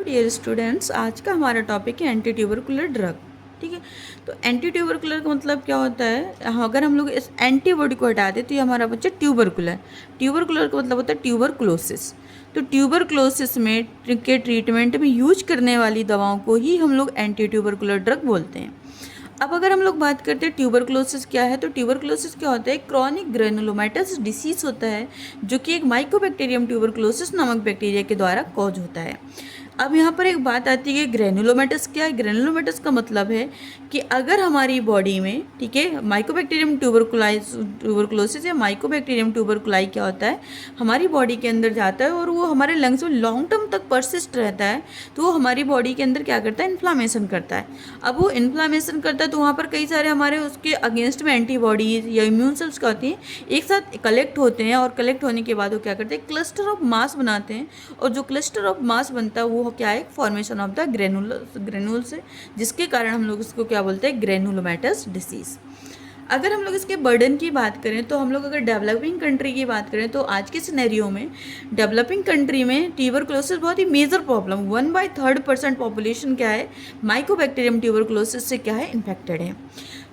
Dear students, आज का हमारा टॉपिक है एंटी ट्यूबरकुलर ड्रग। ठीक है, तो एंटी ट्यूबरकुलर का मतलब क्या होता है? अगर हम लोग इस एंटीबॉडी को हटा दें तो ये हमारा बच्चा ट्यूबरकुलर। ट्यूबरकुलर का मतलब होता है ट्यूबरकुलोसिस। तो ट्यूबरकुलोसिस में के ट्रीटमेंट में यूज करने वाली दवाओं को ही हम लोग एंटी ट्यूबरकुलर ड्रग बोलते हैं। अब अगर हम लोग बात करते हैं ट्यूबरकुलोसिस क्या है, तो ट्यूबरकुलोसिस क्या होता है? क्रॉनिक ग्रेनुलोमेटस डिसीज होता है जो कि एक माइकोबैक्टीरियम ट्यूबरकुलोसिस नामक बैक्टीरिया के द्वारा कॉज होता है। अब यहाँ पर एक बात आती है कि ग्रेनुलोमेटस क्या है। ग्रेनुलोमेटस का मतलब है कि अगर हमारी बॉडी में, ठीक है, माइकोबैक्टीरियम ट्यूबरकुलोसिस या माइकोबैक्टीरियम ट्यूबरकुलाई क्या होता है, हमारी बॉडी के अंदर जाता है और वो हमारे लंग्स में लॉन्ग टर्म तक परसिस्ट रहता है, तो वो हमारी बॉडी के अंदर क्या करता है? इन्फ्लामेशन करता है। अब वो इन्फ्लामेशन करता है तो वहाँ पर कई सारे हमारे उसके अगेंस्ट में एंटीबॉडीज या इम्यून सेल्स क्या होती हैं, एक साथ कलेक्ट होते हैं और कलेक्ट होने के बाद वो क्या करते हैं? क्लस्टर ऑफ मास बनाते हैं। और जो क्लस्टर ऑफ मास बनता है वो क्या है? फॉर्मेशन ऑफ द ग्रेनुल्स है, जिसके कारण हम लोग इसको क्या बोलते हैं? Granulomatous disease. अगर हम लोग इसके बर्डन की बात करें तो हम लोग अगर डेवलपिंग कंट्री की बात करें तो आज के सिनेरियो में डेवलपिंग कंट्री में ट्यूबरकुलोसिस बहुत ही मेजर प्रॉब्लम, 1/3% पॉपुलेशन क्या है? माइकोबैक्टीरियम ट्यूबरकुलोसिस से क्या है? इन्फेक्टेड है।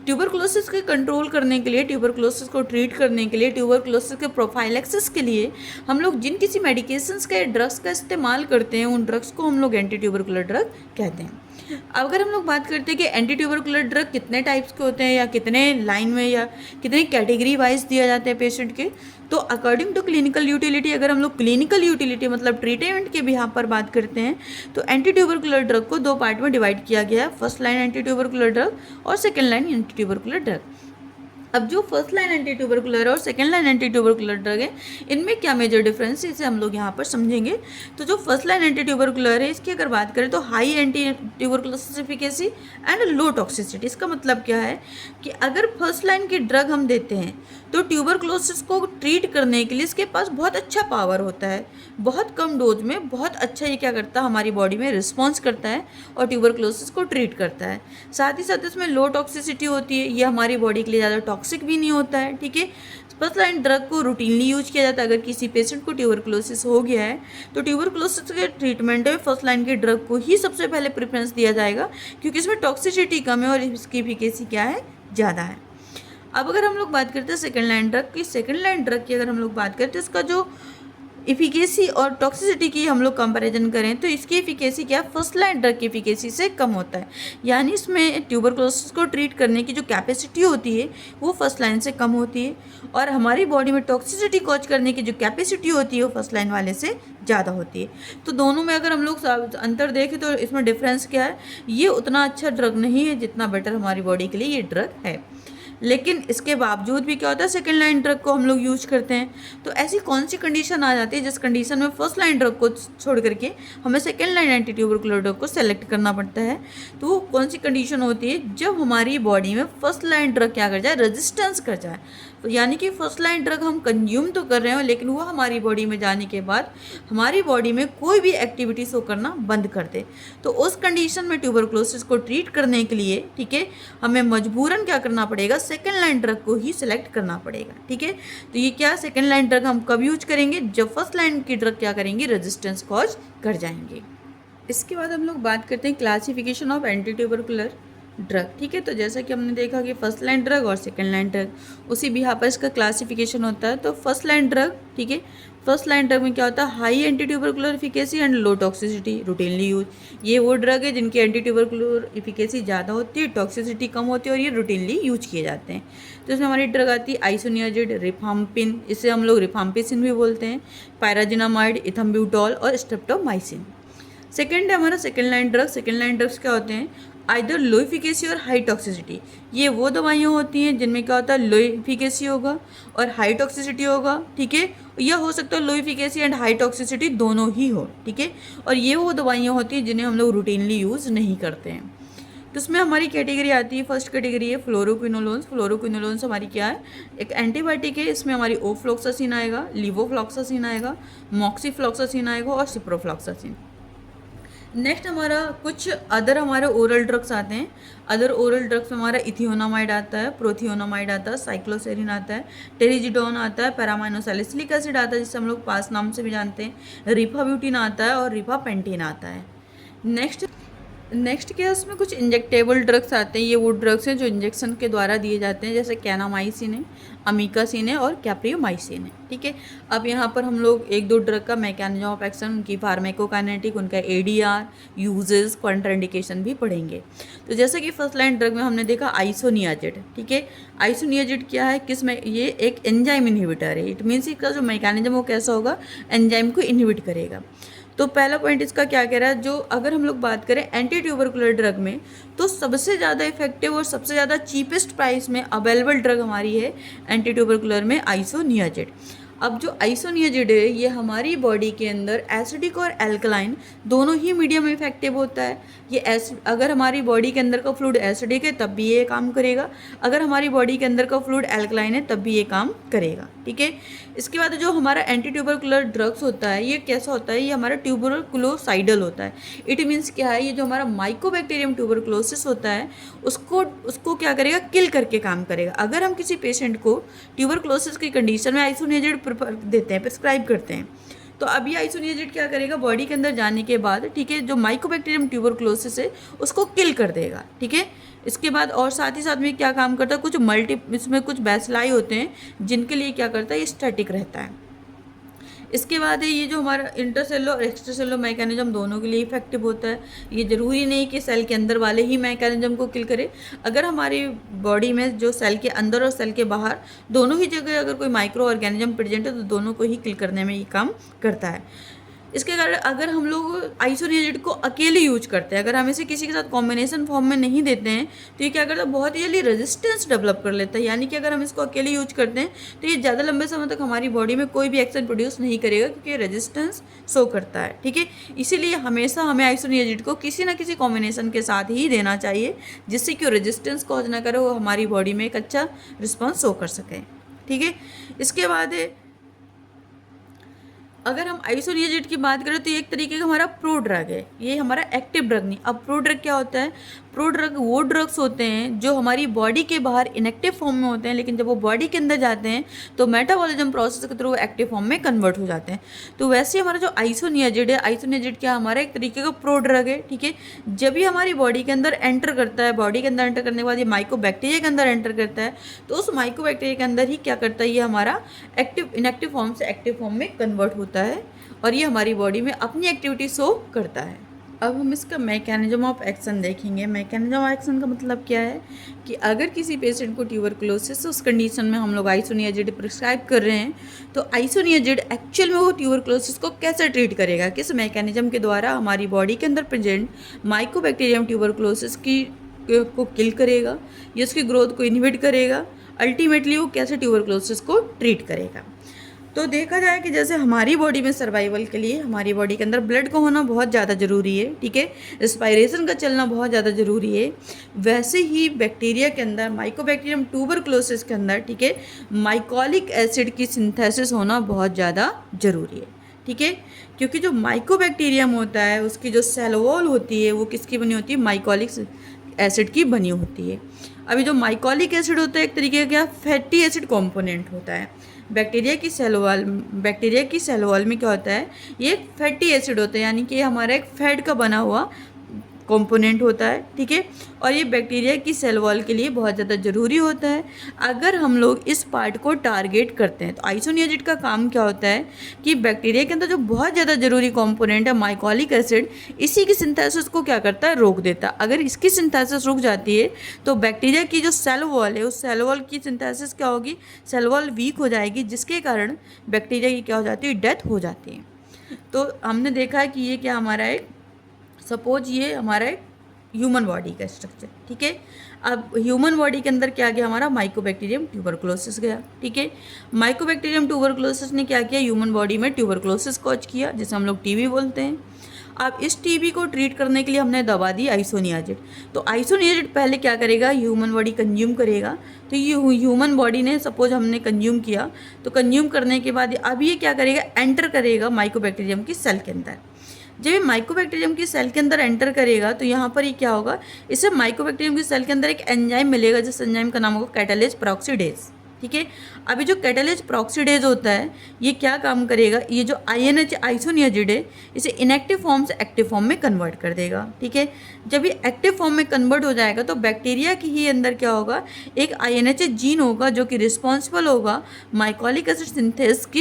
ट्यूबरकुलोसिस के कंट्रोल करने के लिए, ट्यूबरकुलोसिस को ट्रीट करने के लिए, ट्यूबरकुलोसिस के प्रोफाइलेक्सिस के लिए हम लोग जिन किसी मेडिकेशंस का, ड्रग्स का इस्तेमाल करते हैं, उन ड्रग्स को हम लोग एंटी ट्यूबरकुलर ड्रग कहते हैं। अगर हम लोग बात करते हैं कि एंटी ट्यूबरकुलर ड्रग कितने टाइप्स के होते हैं या कितने लाइन में या कितने कैटेगरी वाइज दिया जाते हैं पेशेंट के, तो अकॉर्डिंग टू क्लिनिकल यूटिलिटी, अगर हम लोग क्लिनिकल यूटिलिटी मतलब ट्रीटमेंट के भी यहाँ पर बात करते हैं तो एंटी ट्यूबरकुलर ड्रग को दो पार्ट में डिवाइड किया गया है, first line anti tubercular drug और second line anti tubercular drug. अब जो फर्स्ट लाइन एंटी ट्यूबरकुलर और second line anti tubercular drug है, इनमें क्या मेजर डिफरेंस है इसे हम लोग यहाँ पर समझेंगे। तो जो फर्स्ट लाइन एंटी ट्यूबरकुलर है, इसकी अगर बात करें तो high anti tuberculosis efficacy and low toxicity. इसका मतलब क्या है कि अगर फर्स्ट लाइन की ड्रग हम देते हैं तो ट्यूबरकुलोसिस को ट्रीट करने के लिए इसके पास बहुत अच्छा पावर होता है, बहुत कम डोज में बहुत अच्छा ये क्या करता है? हमारी बॉडी में रिस्पॉन्स करता है और ट्यूबरकुलोसिस को ट्रीट करता है। साथ ही साथ इसमें लो टॉक्सिसिटी होती है, ये हमारी बॉडी के लिए ज़्यादा टॉक्सिक भी नहीं होता है। ठीक है, फर्स्ट लाइन ड्रग को रूटीनली यूज किया जाता है। अगर किसी पेशेंट को ट्यूबरकुलोसिस हो गया है तो ट्यूबरकुलोसिस के ट्रीटमेंट में फर्स्ट लाइन के ड्रग को ही सबसे पहले प्रेफरेंस दिया जाएगा, क्योंकि इसमें टॉक्सिसिटी कम है और इसकी एफिकेसी क्या है? ज़्यादा है। अब अगर हम लोग बात करते हैं सेकेंड लाइन ड्रग की, सेकेंड लाइन ड्रग की अगर हम लोग बात करते हैं इसका जो इफिकेसी और टॉक्सिसिटी की हम लोग कंपैरिजन करें तो इसकी इफिकेसी क्या? फर्स्ट लाइन ड्रग की इफिकेसी से कम होता है। यानी इसमें ट्यूबरकुलोसिस को ट्रीट करने की जो कैपेसिटी होती है वो फर्स्ट लाइन से कम होती है, और हमारी बॉडी में टॉक्सिसिटी कॉज करने की जो कैपेसिटी होती है वो फर्स्ट लाइन वाले से ज़्यादा होती है। तो दोनों में अगर हम लोग अंतर देखें तो इसमें डिफरेंस क्या है? ये उतना अच्छा ड्रग नहीं है जितना बेटर हमारी बॉडी के लिए ये ड्रग है, लेकिन इसके बावजूद भी क्या होता है? सेकेंड लाइन ड्रग को हम लोग यूज करते हैं। तो ऐसी कौन सी कंडीशन आ जाती है जिस कंडीशन में फर्स्ट लाइन ड्रग को छोड़ करके हमें second line anti tubercular drug को सेलेक्ट करना पड़ता है? तो वो कौन सी कंडीशन होती है? जब हमारी बॉडी में फर्स्ट लाइन ड्रग क्या कर जाए? रेजिस्टेंस कर जाए। तो यानी कि फर्स्ट लाइन ड्रग हम कंज्यूम तो कर रहे हो, लेकिन वो हमारी बॉडी में जाने के बाद हमारी बॉडी में कोई भी एक्टिविटी शो करना बंद कर दे। तो उस कंडीशन में ट्यूबरकुलोसिस को ट्रीट करने के लिए, ठीक है, हमें मजबूरन क्या करना पड़ेगा? सेकेंड लाइन ड्रग को ही सिलेक्ट करना पड़ेगा। ठीक है, तो ये क्या सेकेंड लाइन ड्रग हम कब यूज करेंगे? जब फर्स्ट लाइन की ड्रग क्या करेंगी? रेजिस्टेंस कॉज कर जाएंगे। इसके बाद हम लोग बात करते हैं classification of anti tubercular drug. ठीक है, तो जैसा कि हमने देखा कि फर्स्ट लाइन ड्रग और सेकेंड लाइन ड्रग, उसी भी यहाँ पर इसका क्लासिफिकेशन होता है। तो फर्स्ट लाइन ड्रग, ठीक है, फर्स्ट लाइन ड्रग में क्या होता है? High anti tubercular efficacy and low toxicity, routinely use. ये वो ड्रग है जिनकी एंटी ट्यूबरकुलर इफिकेसी ज़्यादा होती है, टॉक्सिसिटी कम होती है और ये रूटीनली यूज किए जाते हैं। तो इसमें हमारी ड्रग आती है आइसोनियाजिड, रिफाम्पिन, इसे हम लोग रिफाम्पिसिन भी बोलते हैं, पायराजिनामाइड, इथम्ब्यूटॉल और स्ट्रेप्टोमाइसिन। सेकेंड है हमारा second line drug. Second line drugs क्या होते हैं? आइदर लो इफिकेसी और हाई टॉक्सिसिटी। ये वो दवाइयाँ होती हैं जिनमें क्या होता है? लो इफिकेसी होगा और हाई टॉक्सिसिटी होगा। ठीक है, यह हो सकता है लो इफिकेसी एंड हाई टॉक्सिसिटी दोनों ही हो। ठीक है, और ये वो दवाइयाँ होती हैं जिन्हें हम लोग रूटीनली यूज़ नहीं करते हैं। तो इसमें हमारी कैटेगरी आती है, फर्स्ट कैटेगरी है फ्लोरोक्विनोलोन्स। फ्लोरोक्विनोलोन्स हमारी क्या है? एक एंटीबायोटिक है। इसमें हमारी ओफ्लॉक्सासिन आएगा, लिवोफ्लॉक्सासिन आएगा, मॉक्सीफ्लॉक्सासिन आएगा और सिप्रोफ्लॉक्सासिन। नेक्स्ट हमारा कुछ अदर हमारे ओरल ड्रग्स आते हैं। अदर ओरल ड्रग्स में हमारा इथियोनामाइड आता है, प्रोथियोनामाइड आता है, साइक्लोसेरिन आता है, टेरिजिडोन आता है, पैरामाइनोसैलिसिलिक एसिड आता है जिसे हम लोग पास नाम से भी जानते हैं, रिफाब्यूटिन आता है और रिफापेंटिन आता है। नेक्स्ट नेक्स्ट क्या है, उसमें कुछ इंजेक्टेबल ड्रग्स आते हैं। ये वो ड्रग्स हैं जो इंजेक्शन के द्वारा दिए जाते हैं, जैसे कैनामाइसिन है, अमीकासिन है और कैप्रियोमाइसिन है। ठीक है, अब यहाँ पर हम लोग एक दो ड्रग का मैकेनिज्म ऑफ एक्शन, उनकी फार्माकोकाइनेटिक, उनका एडीआर, यूजेस, कॉन्ट्राइंडिकेशन भी पढ़ेंगे। तो जैसे कि फर्स्ट लाइन ड्रग में हमने देखा आइसोनियाजिड। ठीक है, आइसोनियाजिड क्या है, किस में, ये एक एंजाइम इनहिबिटर है। इट मीन्स इसका जो मैकेनिज्म वो कैसा होगा, एंजाइम को इनहिबिट करेगा। तो पहला पॉइंट इसका क्या कह रहा है, जो अगर हम लोग बात करें एंटी ट्यूबरकुलर ड्रग में, तो सबसे ज़्यादा इफेक्टिव और सबसे ज़्यादा चीपेस्ट प्राइस में अवेलेबल ड्रग हमारी है एंटी ट्यूबरकुलर में आइसोनियाजिड। अब जो आइसोनियाजिड है ये हमारी बॉडी के अंदर एसिडिक और एल्कलाइन दोनों ही मीडियम में इफेक्टिव होता है। ये अगर हमारी बॉडी के अंदर का फ्लूइड एसिडिक है तब भी ये काम करेगा, अगर हमारी बॉडी के अंदर का फ्लूइड एल्कलाइन है तब भी ये काम करेगा। ठीक है, इसके बाद जो हमारा एंटी ट्यूबरकुलर ड्रग्स होता है ये कैसा होता है, ये हमारा ट्यूबरकुलोसाइडल होता है। इट मीन्स क्या है, ये जो हमारा माइकोबैक्टीरियम ट्यूबरकुलोसिस होता है उसको क्या करेगा, किल करके काम करेगा। अगर हम किसी पेशेंट को ट्यूबरकुलोसिस की कंडीशन में आइसोनियाजिड देते हैं, प्रिस्क्राइब करते हैं, तो अब ये आइसोनियाजिड क्या करेगा, बॉडी के अंदर जाने के बाद, ठीक है, जो माइकोबैक्टीरियम ट्यूबरकुलोसिस है उसको किल कर देगा। ठीक है, इसके बाद और साथ ही साथ में क्या काम करता है, इसमें कुछ बैसिलाई होते हैं जिनके लिए क्या करता है, ये स्टैटिक रहता है। इसके बाद है ये जो हमारा इंटरसेलुलर और एक्स्ट्रासेलुलर मैकेनिज्म दोनों के लिए इफेक्टिव होता है। ये ज़रूरी नहीं कि सेल के अंदर वाले ही मैकेनिज्म को किल करे, अगर हमारी बॉडी में जो सेल के अंदर और सेल के बाहर दोनों ही जगह अगर कोई माइक्रो ऑर्गेनिज्म प्रेजेंट है तो दोनों को ही किल करने में ये काम करता है। इसके कारण अगर हम लोग आइसोनियाजिड को अकेले यूज करते हैं, अगर हम इसे किसी के साथ कॉम्बिनेशन फॉर्म में नहीं देते हैं तो ये क्या करता है, बहुत ही जल्दी रेजिस्टेंस डेवलप कर लेता है। यानी कि अगर हम इसको अकेले यूज करते हैं तो ये ज़्यादा लंबे समय तक हमारी बॉडी में कोई भी एक्शन प्रोड्यूस नहीं करेगा, क्योंकि ये रेजिस्टेंस शो करता है। ठीक है, इसीलिए हमेशा हमें आइसोनियाजिड को किसी ना किसी कॉम्बिनेशन के साथ ही देना चाहिए, जिससे कि वो रेजिस्टेंस कॉज ना करे, वो हमारी बॉडी में एक अच्छा रिस्पॉन्स शो कर सके। ठीक है, इसके बाद अगर हम आइसोनियाजिड की बात करें तो ये एक तरीके का हमारा प्रो ड्रग है, ये हमारा एक्टिव ड्रग नहीं। अब प्रो ड्रग क्या होता है, प्रो ड्रग वो ड्रग्स होते हैं जो हमारी बॉडी के बाहर इनएक्टिव फॉर्म में होते हैं, लेकिन जब वो बॉडी के अंदर जाते हैं तो मेटाबॉलिज्म प्रोसेस के थ्रू वो एक्टिव फॉर्म में कन्वर्ट हो जाते हैं। तो वैसे हमारा जो आइसोनियाजिड है, आइसोनियाजिड क्या हमारा एक तरीके का प्रो ड्रग है। ठीक है, जब भी हमारी बॉडी के अंदर एंटर करता है, बॉडी के अंदर एंटर करने के बाद ये माइकोबैक्टीरिया के अंदर एंटर करता है, तो उस माइकोबैक्टीरिया के अंदर ही क्या करता है, ये हमारा इनएक्टिव फॉर्म से एक्टिव फॉर्म में कन्वर्ट होता है और ये हमारी बॉडी में अपनी एक्टिविटी शो करता है। अब हम इसका मैकेनिज्म ऑफ एक्शन देखेंगे। मैकेनिज्म ऑफ एक्शन का मतलब क्या है कि अगर किसी पेशेंट को ट्यूबरकुलोसिस उस कंडीशन में हम लोग आइसोनियाजिड प्रिस्क्राइब कर रहे हैं, तो आइसोनियाजिड एक्चुअल में वो ट्यूबरकुलोसिस को कैसे ट्रीट करेगा, किस मैकेनिज्म के द्वारा हमारी बॉडी के अंदर प्रेजेंट माइकोबैक्टीरियम ट्यूबरकुलोसिस को किल करेगा या उसकी ग्रोथ को इनहिबिट करेगा, अल्टीमेटली वो कैसे ट्यूबरकुलोसिस को ट्रीट करेगा। तो देखा जाए कि जैसे हमारी बॉडी में सर्वाइवल के लिए हमारी बॉडी के अंदर ब्लड का होना बहुत ज़्यादा ज़रूरी है, ठीक है, रेस्पिरेशन का चलना बहुत ज़्यादा ज़रूरी है, वैसे ही बैक्टीरिया के अंदर, माइकोबैक्टीरियम ट्यूबरकुलोसिस के अंदर, ठीक है, माइकोलिक एसिड की सिंथेसिस होना बहुत ज़्यादा ज़रूरी है। ठीक है, क्योंकि जो माइकोबैक्टीरियम होता है उसकी जो सेल वॉल होती है वो किसकी बनी होती है, माइकोलिक एसिड की बनी होती है। अभी जो माइकोलिक एसिड होता है एक तरीके का फैटी एसिड कॉम्पोनेंट होता है। बैक्टीरिया की सेल वॉल में क्या होता है, ये फैटी एसिड होता है, यानी कि हमारा एक फैट का बना हुआ कंपोनेंट होता है। ठीक है, और ये बैक्टीरिया की सेल वॉल के लिए बहुत ज़्यादा ज़रूरी होता है। अगर हम लोग इस पार्ट को टारगेट करते हैं तो आइसोनियाजिड का काम क्या होता है कि बैक्टीरिया के अंदर जो बहुत ज़्यादा ज़रूरी कंपोनेंट है माइकोलिक एसिड, इसी की सिंथेसिस को क्या करता है, रोक देता है। अगर इसकी सिंथेसिस रुक जाती है तो बैक्टीरिया की जो सेल वॉल है उस सेल वॉल की सिंथेसिस क्या होगी, सेल वॉल वीक हो जाएगी, जिसके कारण बैक्टीरिया की क्या हो जाती है, डेथ हो जाती है। तो हमने देखा है कि ये क्या हमारा एक, सपोज ये हमारा एक ह्यूमन बॉडी का स्ट्रक्चर, ठीक है। अब ह्यूमन बॉडी के अंदर क्या गया, हमारा माइकोबैक्टीरियम ट्यूबरकुलोसिस गया। ठीक है, माइकोबैक्टीरियम ट्यूबरकुलोसिस ने क्या किया, ह्यूमन बॉडी में ट्यूबरकुलोसिस कॉज किया, जिसे हम लोग टीबी बोलते हैं। अब इस टीबी को ट्रीट करने के लिए हमने दवा दी आइसोनियाजिड। तो आइसोनियाजिड पहले क्या करेगा, ह्यूमन बॉडी कंज्यूम करेगा। तो ये ह्यूमन बॉडी ने, सपोज हमने कंज्यूम किया, तो कंज्यूम करने के बाद अब ये क्या करेगा, एंटर करेगा माइकोबैक्टीरियम की सेल के अंदर। जब ये माइकोबैक्टीरियम की सेल के अंदर एंटर करेगा तो यहाँ पर ये क्या होगा, इसे माइकोबैक्टीरियम की सेल के अंदर एक एंजाइम मिलेगा, जिस एंजाइम का नाम होगा कैटालेज पेरोक्सीडेज। ठीक है। अभी जो कैटालेज पेरोक्सिडेज होता है ये क्या काम करेगा, ये जो INH आइसोनियाजिड है इसे इनएक्टिव फॉर्म से एक्टिव फॉर्म में कन्वर्ट कर देगा। ठीक है, जब ये एक्टिव फॉर्म में कन्वर्ट हो जाएगा तो बैक्टीरिया के ही अंदर क्या होगा, एक INH जीन होगा जो कि रिस्पॉन्सिबल होगा माइकोलिक एसिड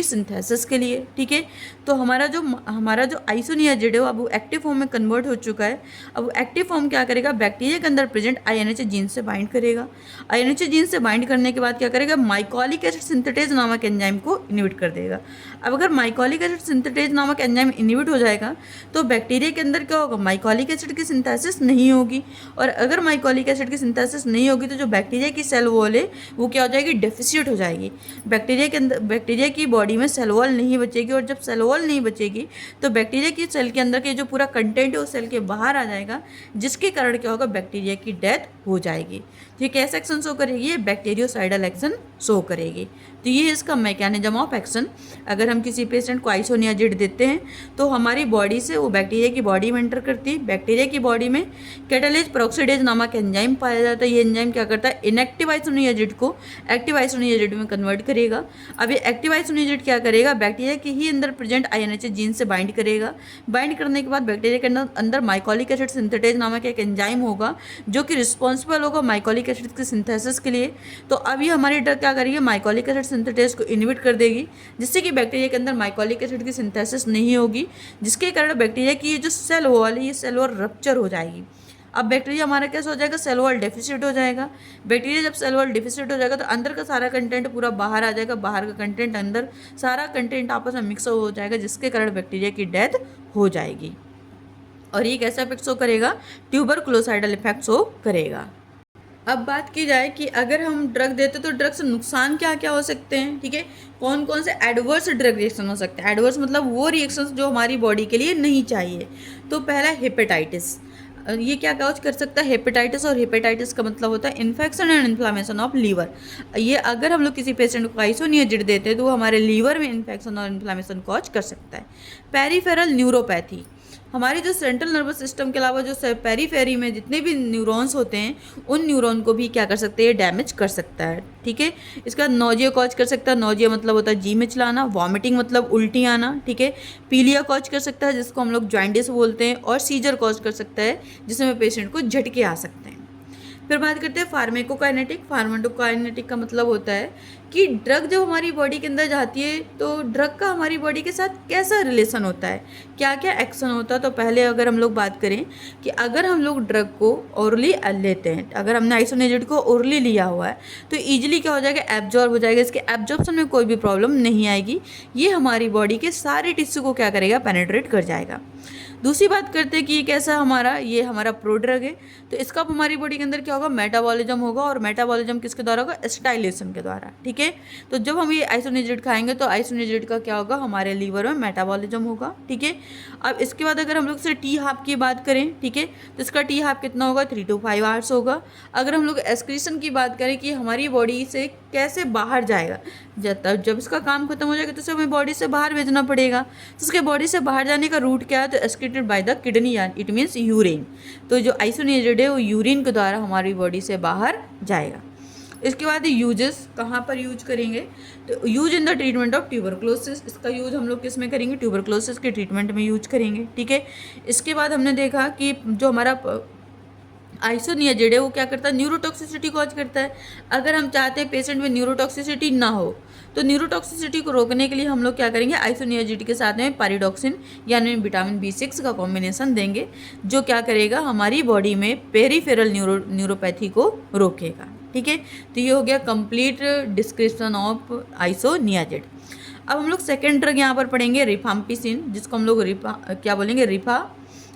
सिंथेसिस के लिए। ठीक है, तो हमारा जो आइसोनियाजिड है अब वो एक्टिव फॉर्म में कन्वर्ट हो चुका है। अब वो एक्टिव फॉर्म क्या करेगा, बैक्टीरिया के अंदर प्रेजेंट INH जीन से बाइंड करेगा। INH जीन से बाइंड करने के बाद क्या करेगा, माइकोलिक एसिड सिंथेटेज नामक एंजाइम को इनहिबिट कर देगा। अब अगर माइकोलिक एसिड सिंथेटेज नामक एंजाइम इनहिबिट हो जाएगा तो बैक्टीरिया के अंदर क्या होगा, माइकोलिक एसिड की सिंथेसिस नहीं होगी। और अगर माइकोलिक एसिड की सिंथेसिस नहीं होगी तो जो बैक्टीरिया की सेल वॉल है वो क्या हो जाएगी, डेफिसिट हो जाएगी। बैक्टीरिया की बॉडी में सेल वॉल नहीं बचेगी, और जब सेल वॉल नहीं बचेगी तो बैक्टीरिया की सेल के अंदर के जो पूरा कंटेंट है वो सेल के बाहर आ जाएगा, जिसके कारण क्या होगा, बैक्टीरिया की डेथ हो जाएगी। तो ये कैसा एक्शन शो करेगी, ये बैक्टीरियोसाइडल एक्शन शो करेगी। तो ये इसका मैकेनिज्म ऑफ एक्शन। अगर हम किसी पेशेंट को आइसोनियाजिड देते हैं तो हमारी बॉडी से वो बैक्टीरिया की बॉडी में एंटर करती है। बैक्टीरिया की बॉडी में कैटालेज पेरोक्सिडेज नामक एंजाइम पाया जाता है। ये एंजाइम क्या करता है, इनएक्टिव आइसोनियाजिड को एक्टिव आइसोनियाजिड में कन्वर्ट करेगा। अब ये एक्टिव आइसोनियाजिड क्या करेगा, बैक्टीरिया के ही अंदर प्रेजेंट INH जीन से बाइंड करेगा। बाइंड करने के बाद बैक्टीरिया के अंदर माइकोलिक एसिड सिंथेटेज नामक एक एंजाइम होगा जो कि रिस्पॉन्सिबल होगा माइकोलिक एसिड की सिंथेसिस के लिए। तो अब ये हमारी ड्रग क्या करेगी, माइकोलिक एसिड सिंथेटेज को इनहिबिट कर देगी, जिससे कि बैक्टीरिया के अंदर माइकोलिक एसिड की सिंथेसिस नहीं होगी, जिसके कारण बैक्टीरिया की ये जो सेल वॉल है ये सेल वॉल रप्चर हो जाएगी। अब बैक्टीरिया हमारा कैसे हो जाएगा, सेल वॉल डेफिसिट हो जाएगा। बैक्टीरिया जब सेल वॉल डेफिसिट हो जाएगा तो अंदर का सारा कंटेंट पूरा बाहर आ जाएगा, बाहर का कंटेंट अंदर, सारा कंटेंट आपस में मिक्स हो जाएगा, जिसके कारण बैक्टीरिया की डेथ हो जाएगी। और ये कैसा इफेक्ट शो करेगा, ट्यूबरकुलोसाइडल इफेक्ट शो करेगा। अब बात की जाए कि अगर हम ड्रग देते तो ड्रग से नुकसान क्या क्या हो सकते हैं। ठीक है, कौन कौन से एडवर्स ड्रग रिएक्शन हो सकते हैं। एडवर्स मतलब वो रिएक्शंस जो हमारी बॉडी के लिए नहीं चाहिए। तो पहला हेपेटाइटिस, ये क्या काउज कर सकता है, हेपेटाइटिस। और हेपेटाइटिस का मतलब होता है infection and inflammation of liver. ये अगर हम लोग किसी पेशेंट को आइसोनियाजिड देते हैं तो वो हमारे लीवर में इन्फेक्शन और इन्फ्लामेशन कॉज कर सकता है। पेरीफेरल न्यूरोपैथी, हमारी जो सेंट्रल नर्वस सिस्टम के अलावा जो पेरीफेरी में जितने भी न्यूरॉन्स होते हैं उन न्यूरॉन को भी क्या कर सकते हैं, डैमेज कर सकता है। ठीक है, इसका नोजिया कॉज कर सकता है। नोजिया मतलब होता है जी मिचलाना। वॉमिटिंग मतलब उल्टी आना। ठीक है, पीलिया कॉज कर सकता है जिसको हम लोग जॉइंडिस बोलते हैं। और सीजर कॉज कर सकता है जिसमें पेशेंट को झटके आ सकते हैं। फिर बात करते हैं फार्मेकोकाइनेटिक। फार्मेकोकाइनेटिक का मतलब होता है कि ड्रग जब हमारी बॉडी के अंदर जाती है तो ड्रग का हमारी बॉडी के साथ कैसा रिलेशन होता है, क्या क्या एक्शन होता है। तो पहले अगर हम लोग बात करें कि अगर हम लोग ड्रग को ओरली लेते हैं, अगर हमने आइसोनियाजिड को ओरली लिया हुआ है तो ईजिली क्या हो जाएगा, एब्जॉर्ब हो जाएगा। इसके एब्जॉर्प्शन में कोई भी प्रॉब्लम नहीं आएगी। ये हमारी बॉडी के सारे टिश्यू को क्या करेगा, पेनिट्रेट कर जाएगा। दूसरी बात करते हैं कि ये कैसा ये हमारा प्रोड्रग है। तो इसका हमारी बॉडी के अंदर क्या होगा, मेटाबॉलिज्म होगा। और मेटाबॉलिज्म किसके द्वारा होगा, एसिटाइलेशन के द्वारा। ठीक है, तो जब हम ये आइसोनियाजिड खाएंगे तो आइसोनियाजिड का क्या होगा, हमारे लीवर में मेटाबॉलिज्म होगा। ठीक है, अब इसके बाद अगर हम लोग से टी हाफ की बात करें, ठीक है, तो इसका टी हाफ कितना होगा, 3 to 5 आवर्स होगा। अगर हम लोग एक्सक्रीशन की बात करें कि हमारी बॉडी से कैसे बाहर जाएगा, जब इसका काम खत्म हो जाएगा तो इसे हमें बॉडी से बाहर भेजना पड़ेगा। तो उसके बॉडी से बाहर जाने का रूट क्या है, तो excreted by the kidney, it means urine. तो जो आइसोनियाजिड है वो यूरिन के द्वारा हमारी बॉडी से बाहर जाएगा। इसके बाद यूजेस कहाँ पर यूज करेंगे, तो use in the treatment of tuberculosis. इसका यूज हम लोग किस में करेंगे, ट्यूबरक्लोसिस के ट्रीटमेंट में यूज करेंगे। ठीक है, इसके बाद हमने देखा कि जो हमारा आइसोनियाजिड है वो क्या करता है, न्यूरोटॉक्सिसिटी कॉज करता है। अगर हम चाहते हैं पेशेंट में न्यूरोटॉक्सिसिटी ना हो तो न्यूरोटॉक्सिसिटी को रोकने के लिए हम लोग क्या करेंगे, आइसोनियाजिड के साथ में पारिडॉक्सिन यानी विटामिन B6 का कॉम्बिनेशन देंगे, जो क्या करेगा, हमारी बॉडी में पेरीफेरल न्यूरोपैथी को रोकेगा। ठीक है, तो ये हो गया कंप्लीट डिस्क्रिप्शन ऑफ आइसोनियाजिड। अब हम लोग सेकेंड ड्रग यहाँ पर पढ़ेंगे रिफाम्पिसिन, जिसको हम लोग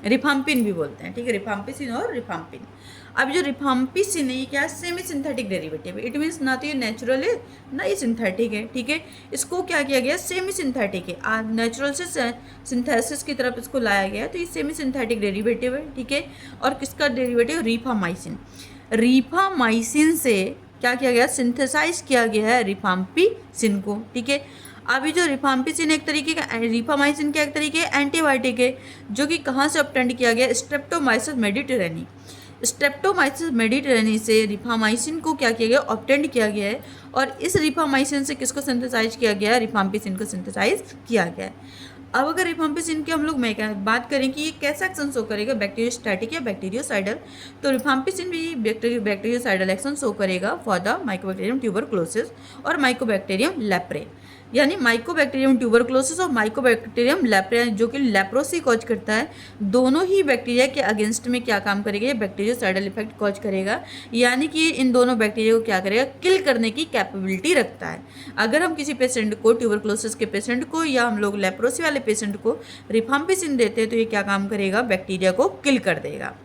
रिफाम्पिन भी बोलते हैं। ठीक है, रिफाम्पिसिन और रिफाम्पिन। अब जो रिफाम्पिसिन है ये क्या, सेमी सिंथेटिक डेरिवेटिव है। इट मीन्स ना तो ये नेचुरल है ना ये सिंथेटिक है। ठीक है, इसको क्या किया गया, सेमी सिंथेटिक है। नेचुरल से सिंथेसिस की तरफ इसको लाया गया है, तो ये सेमी सिंथेटिक डेरिवेटिव है। ठीक है, और किसका डेरिवेटिव, रीफामाइसिन। रीफामाइसिन से क्या किया गया, सिंथेसाइज किया गया है रिफाम्पिसिन को। ठीक है, अभी जो रिफाम्पिसिन एक तरीके का, रिफामाइसिन का एक तरीके एंटीबायोटिक है, जो कि कहाँ से ऑब्टेंड किया गया, स्ट्रेप्टोमाइसिस मेडिटेरेनी। स्ट्रेप्टोमाइसिस मेडिटेरेनी से रिफामाइसिन को क्या किया गया, ऑब्टेंड किया गया है, और इस रिफामाइसिन से किसको सिंथेसाइज किया गया है, रिफाम्पिसिन को सिंथेसाइज किया गया है। अब अगर रिफाम्पिसिन की हम लोग बात करें कि ये कैसा एक्शन शो करेगा, बैक्टीरियोस्टैटिक या बैक्टीरियोसाइडल, तो रिफाम्पिसिन भी बैक्टीरियोसाइडल एक्शन शो करेगा फॉर द माइकोबैक्टीरियम ट्यूबरक्लोसिस और माइकोबैक्टीरियम लेप्रे। यानी माइकोबैक्टीरियम ट्यूबरक्लोसिस और माइकोबैक्टीरियम लेप्रे जो कि लेप्रोसी कॉज करता है, दोनों ही बैक्टीरिया के अगेंस्ट में क्या काम करेगा, ये बैक्टीरियोसाइडल इफेक्ट कॉज करेगा। यानी कि इन दोनों बैक्टीरिया को क्या करेगा, किल करने की कैपेबिलिटी रखता है। अगर हम किसी पेशेंट को, ट्यूबरक्लोसिस के पेशेंट को या हम लोग लेप्रोसी वाले पेशेंट को रिफाम्पिसिन देते हैं तो ये क्या काम करेगा, बैक्टीरिया को किल कर देगा।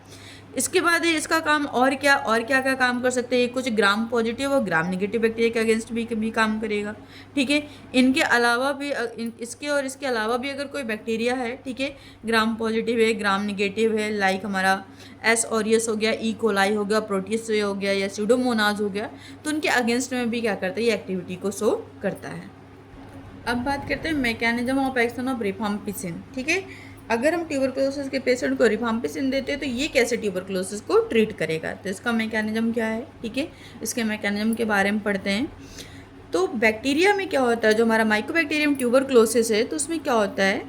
इसके बाद इसका काम और क्या क्या काम कर सकते हैं, कुछ ग्राम पॉजिटिव और ग्राम नेगेटिव बैक्टीरिया के अगेंस्ट भी काम करेगा। ठीक है, इनके अलावा भी इसके अलावा भी अगर कोई बैक्टीरिया है, ठीक है, ग्राम पॉजिटिव है, ग्राम नेगेटिव है, लाइक हमारा एस ऑरियस हो गया, ई कोलाई हो गया, प्रोटियस हो गया या स्यूडोमोनाज हो गया, तो उनके अगेंस्ट में भी क्या करता है, ये एक्टिविटी को शो करता है। अब बात करते हैं mechanism of action of rifampicin. ठीक है, अगर हम ट्यूबरक्लोसिस के पेशेंट को रिफाम्पिसिन देते हैं तो ये कैसे ट्यूबरक्लोसिस को ट्रीट करेगा, तो इसका मैकेनिज्म क्या है। ठीक है, इसके मैकेनिज्म के बारे में पढ़ते हैं। तो बैक्टीरिया में क्या होता है, जो हमारा माइकोबैक्टीरियम ट्यूबरक्लोसिस है, तो उसमें क्या होता है,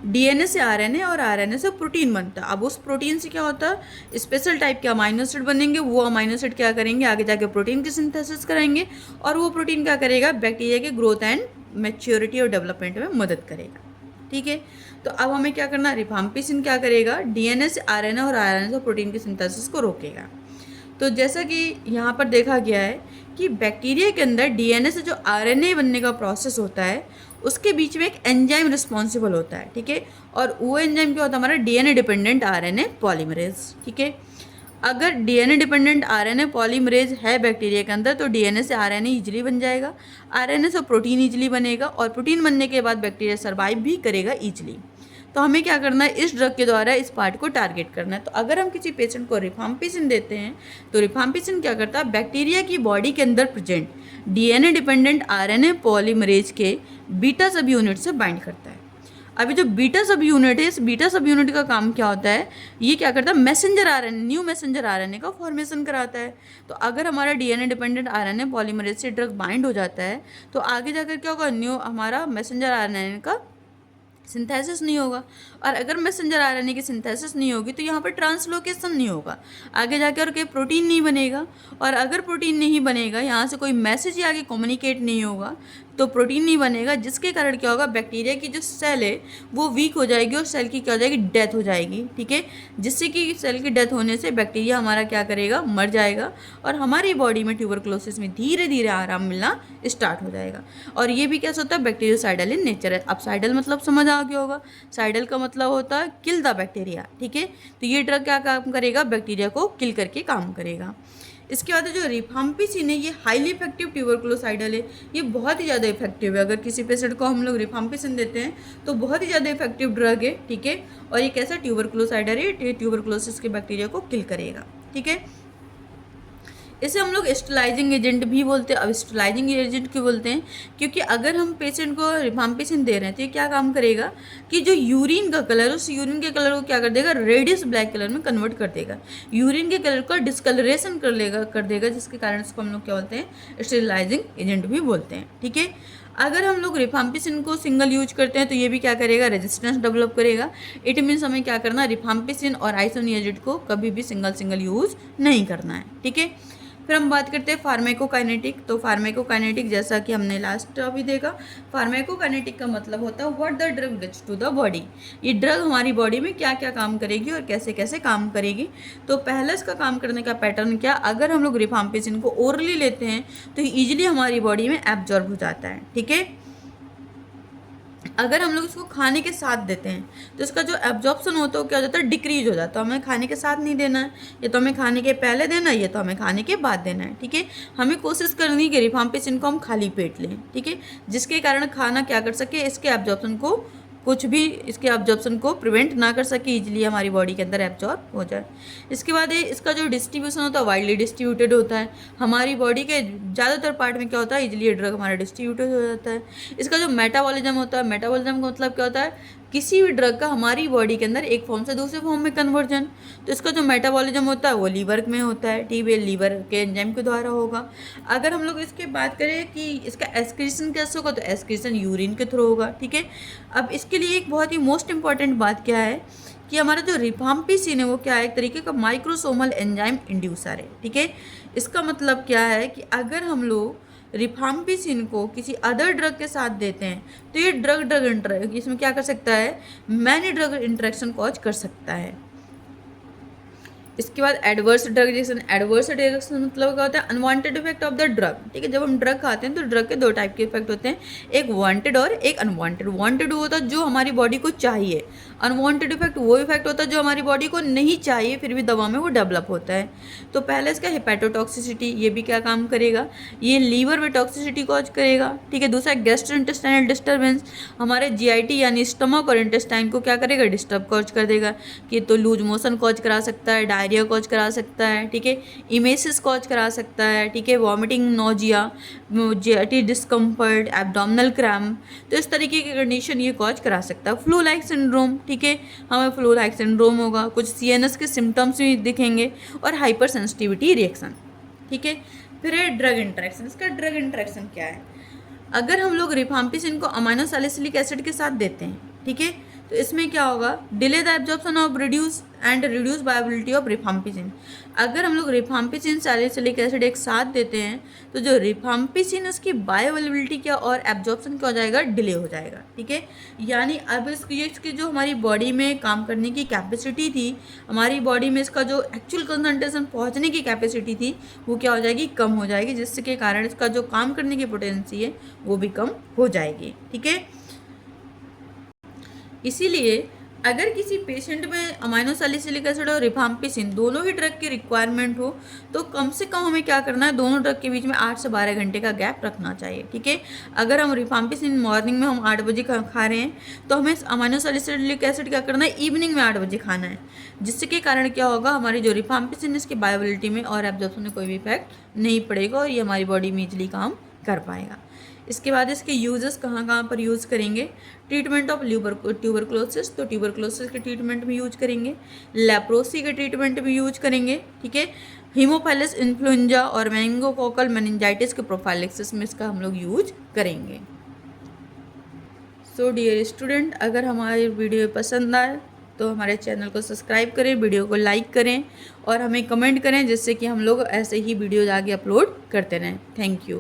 डीएनए से आरएनए और आरएनए से प्रोटीन बनता है। अब उस प्रोटीन से क्या होता है, स्पेशल टाइप के अमाइनो एसिड बनेंगे, वो अमाइनो एसिड क्या करेंगे, आगे जाके प्रोटीन की सिंथेसिस कराएंगे, और वो प्रोटीन क्या करेगा, बैक्टीरिया के ग्रोथ एंड मैच्योरिटी और डेवलपमेंट में मदद करेगा। ठीक है, तो अब हमें क्या करना, रिफाम्पिसिन क्या करेगा, डीएनए से आरएनए और आरएनए से प्रोटीन की सिंथेसिस को रोकेगा। तो जैसा कि यहाँ पर देखा गया है कि बैक्टीरिया के अंदर डीएनए से जो आरएनए बनने का प्रोसेस होता है, उसके बीच में एक एंजाइम रिस्पॉन्सिबल होता है। ठीक है, और वो एंजाइम क्या होता है, हमारा डीएनए डिपेंडेंट आरएनए पॉलीमरेज। ठीक है, अगर डीएनए डिपेंडेंट आरएनए पॉलीमरेज है बैक्टीरिया के अंदर, तो डीएनए से आरएनए इजीली बन जाएगा, आरएनए से प्रोटीन इजीली बनेगा, और प्रोटीन बनने के बाद बैक्टीरिया सर्वाइव भी करेगा इजीली। तो हमें क्या करना है, इस ड्रग के द्वारा इस पार्ट को टारगेट करना है। तो अगर हम किसी पेशेंट को रिफाम्पिसिन देते हैं तो रिफाम्पिसिन क्या करता है, बैक्टीरिया की बॉडी के अंदर present DNA dependent RNA polymerase के बीटा सब यूनिट से बाइंड करता है। अभी जो बीटा सब यूनिट है, इस बीटा सब यूनिट का काम क्या होता है, ये क्या करता है, messenger RNA, new messenger RNA का फॉर्मेशन कराता है। तो अगर हमारा डीएनए डिपेंडेंट आरएनए पॉलीमरेज से ड्रग बाइंड हो जाता है तो आगे जाकर क्या होगा, न्यू हमारा मैसेंजर आरएनए का सिंथेसिस नहीं होगा, और अगर मैसेंजर आरएनए की सिंथेसिस नहीं होगी तो यहाँ पर ट्रांसलोकेशन नहीं होगा, आगे जाकर के प्रोटीन नहीं बनेगा, और अगर प्रोटीन नहीं बनेगा, यहाँ से कोई मैसेज ही आगे कम्युनिकेट नहीं होगा, तो प्रोटीन नहीं बनेगा, जिसके कारण क्या होगा, बैक्टीरिया की जो सेल है वो वीक हो जाएगी और सेल की क्या हो जाएगी, डेथ हो जाएगी। ठीक है, जिससे कि सेल की डेथ होने से बैक्टीरिया हमारा क्या करेगा, मर जाएगा, और हमारी बॉडी में ट्यूबरक्लोसिस में धीरे धीरे आराम मिलना स्टार्ट हो जाएगा। और ये भी कैसा होता है, बैक्टीरियोसाइडल इन नेचर है। अब साइडल मतलब समझ आ गया होगा, साइडल का मतलब होता है किल द बैक्टीरिया। ठीक है, तो ये ड्रग क्या काम करेगा, बैक्टीरिया को किल करके काम करेगा। इसके बाद जो रिफाम्पिसिन है, ये हाईली इफेक्टिव ट्यूबरक्लोसाइडल है, ये बहुत ही ज़्यादा इफेक्टिव है। अगर किसी पेशेंट को हम लोग रिफाम्पिसिन देते हैं तो बहुत ही ज़्यादा इफेक्टिव ड्रग है। ठीक है, और ये कैसा ट्यूबरक्लोसाइडल है, ये ट्यूबरक्लोसिस के बैक्टीरिया को किल करेगा। ठीक है, इसे हम लोग स्टेलाइजिंग एजेंट भी बोलते हैं। अब स्टेलाइजिंग एजेंट क्यों बोलते हैं, क्योंकि अगर हम पेशेंट को रिफाम्पिसिन दे रहे हैं तो ये क्या काम करेगा कि जो यूरिन का कलर, उस यूरिन के कलर को क्या कर देगा, रेडियस ब्लैक कलर में कन्वर्ट कर देगा, यूरिन के कलर को डिस्कलरेशन कर देगा, जिसके कारण इसको हम लोग क्या बोलते हैं, स्टेलाइजिंग एजेंट भी बोलते हैं। ठीक है, अगर हम लोग रिफाम्पिसिन को सिंगल यूज करते हैं तो ये भी क्या करेगा, रेजिस्टेंस डेवलप करेगा। इट मीन्स हमें क्या करना, रिफाम्पिसिन और आइसोनियाजिड को कभी भी सिंगल यूज नहीं करना है। ठीक है, फिर हम बात करते हैं फार्मेकोकाइनेटिक। तो फार्मेकोकाइनेटिक जैसा कि हमने लास्ट अभी देखा, फार्मेकोकाइनेटिक का मतलब होता है what the drug does to the body, ये ड्रग हमारी बॉडी में क्या क्या काम करेगी और कैसे कैसे काम करेगी। तो पहले इसका काम करने का पैटर्न क्या, अगर हम लोग रिफाम्पिसिन को ओरली लेते हैं तो ईजिली हमारी बॉडी में एब्जॉर्ब हो जाता है। ठीक है, अगर हम लोग इसको खाने के साथ देते हैं तो इसका जो एब्जॉर्प्शन होता है वो क्या हो जाता है, डिक्रीज हो जाता है। हमें खाने के साथ नहीं देना है, ये तो हमें खाने के पहले देना है, ये तो हमें खाने के बाद देना है। ठीक है, हमें कोशिश करनी है कि रिफाम्पिसिन को हम खाली पेट लें। ठीक है, जिसके कारण खाना क्या कर सके, इसके एब्जॉर्प्शन को कुछ भी इसके एब्जॉर्प्शन को प्रिवेंट ना कर सके, इजीली हमारी बॉडी के अंदर एब्जॉर्ब हो जाए। इसके बाद इसका जो डिस्ट्रीब्यूशन होता है वाइडली डिस्ट्रीब्यूटेड होता है, हमारी बॉडी के ज़्यादातर पार्ट में क्या होता है, इजीली ये ड्रग हमारा डिस्ट्रीब्यूटेड हो जाता है। इसका जो मेटाबॉलिज्म होता है, मेटाबॉलिज्म का मतलब क्या होता है, किसी भी ड्रग का हमारी बॉडी के अंदर एक फॉर्म से दूसरे फॉर्म में कन्वर्जन, तो इसका जो मेटाबॉलिज्म होता है वो लीवर में होता है, ठीक है, लीवर के एंजाइम के द्वारा होगा। अगर हम लोग इसके बात करें कि इसका एक्सक्रीशन कैसे होगा, तो एक्सक्रीशन यूरिन के थ्रू होगा, ठीक है। अब इसके लिए एक बहुत ही मोस्ट इंपॉर्टेंट बात क्या है कि हमारा जो रिफाम्पिसिन है वो क्या है, एक तरीके का माइक्रोसोमल एंजाइम इंड्यूसर है, ठीक है। इसका मतलब क्या है कि अगर हम लोग रिफाम्पिसिन को किसी अदर ड्रग के साथ देते हैं तो ये ड्रग इसमें क्या कर सकता है, मैनी ड्रग इंटरेक्शन कॉज कर सकता है। इसके बाद adverse drug reaction. Adverse drug reaction मतलब क्या होता है, unwanted effect of the drug, ठीक है। जब हम ड्रग खाते हैं तो ड्रग के दो टाइप के इफेक्ट होते हैं, एक वांटेड और एक अनवांटेड। वांटेड वो होता है जो हमारी बॉडी को चाहिए, अनवांटेड इफेक्ट वो इफेक्ट होता है जो हमारी बॉडी को नहीं चाहिए फिर भी दवा में वो डेवलप होता है। तो पहले इसका हेपेटोटॉक्सिसिटी, ये भी क्या काम करेगा, ये लीवर में टॉक्सिसिटी कॉज करेगा, ठीक है। दूसरा गैस्ट्रोइंटेस्टाइनल डिस्टर्बेंस, हमारे जीआईटी यानी स्टमक और इंटेस्टाइन को क्या करेगा, डिस्टर्ब कॉज कर देगा, कि तो लूज मोशन कॉज करा सकता है, डायरिया कॉज करा सकता है, ठीक है, इमेसिस कॉज करा सकता है, ठीक है, vomiting, nausea, GIT discomfort, abdominal cramp, तो इस तरीके की कंडीशन ये कॉज करा सकता है। फ्लू लाइक सिंड्रोम, ठीक है, हमें फ्लू लाइक सिंड्रोम होगा, कुछ सीएनएस के सिम्टम्स भी दिखेंगे और हाइपर सेंसिटिविटी रिएक्शन, ठीक है। फिर है ड्रग इंटरेक्शन। इसका ड्रग इंटरेक्शन क्या है, अगर हम लोग रिफाम्पिसिन को अमाइनो सैलिसिलिक एसिड के साथ देते हैं, ठीक है, तो इसमें क्या होगा, delay the absorption of reduce बायोबिलिटी of rifampicin. अगर हम लोग रिफाम्पिसिन सैलिसिलिक एसिड एक साथ देते हैं तो जो रिफाम्पिसिन उसकी बायोअवेलेबिलिटी क्या और एब्जॉर्प्शन क्या हो जाएगा, डिले हो जाएगा, ठीक है। यानी अब इसकी जो हमारी बॉडी में काम करने की कैपेसिटी थी, हमारी बॉडी में इसका जो एक्चुअल कंसंट्रेशन पहुंचने की कैपेसिटी थी वो क्या हो जाएगी, कम हो जाएगी, जिसके कारण इसका जो काम करने की पोटेंसी है वो भी कम हो जाएगी, ठीक है। इसीलिए अगर किसी पेशेंट में अमाइनो सैलिसिलिक एसिड और रिफाम्पिसिन दोनों ही ड्रग की रिक्वायरमेंट हो तो कम से कम हमें क्या करना है, दोनों ड्रग के बीच में 8 से 12 घंटे का गैप रखना चाहिए, ठीक है। अगर हम रिफाम्पिसिन मॉर्निंग में हम 8 बजे खा रहे हैं तो हमें अमाइनो सैलिसिलिक एसिड क्या करना है, इवनिंग में 8 बजे खाना है, जिसके कारण क्या होगा, हमारी जो रिफाम्पिसिन इसकी बायोबिलिटी में और एब्जॉर्प्शन में कोई भी इफेक्ट नहीं पड़ेगा और ये हमारी बॉडी में इजली काम कर पाएगा। इसके बाद इसके यूजेस कहाँ कहाँ पर यूज़ करेंगे, ट्रीटमेंट ऑफ ट्यूबरक्लोसिस, तो ट्यूबरक्लोसिस के ट्रीटमेंट में यूज करेंगे, लेप्रोसी के ट्रीटमेंट में यूज करेंगे, ठीक है, हीमोफाइलस इन्फ्लुएंजा और मेनिंगोकोकल मेनिंजाइटिस के प्रोफाइलेक्सिस में इसका हम लोग यूज करेंगे। सो डियर स्टूडेंट, अगर हमारी वीडियो पसंद आए तो हमारे चैनल को सब्सक्राइब करें, वीडियो को लाइक करें और हमें कमेंट करें, जिससे कि हम लोग ऐसे ही वीडियोज आगे अपलोड करते रहें। Thank you.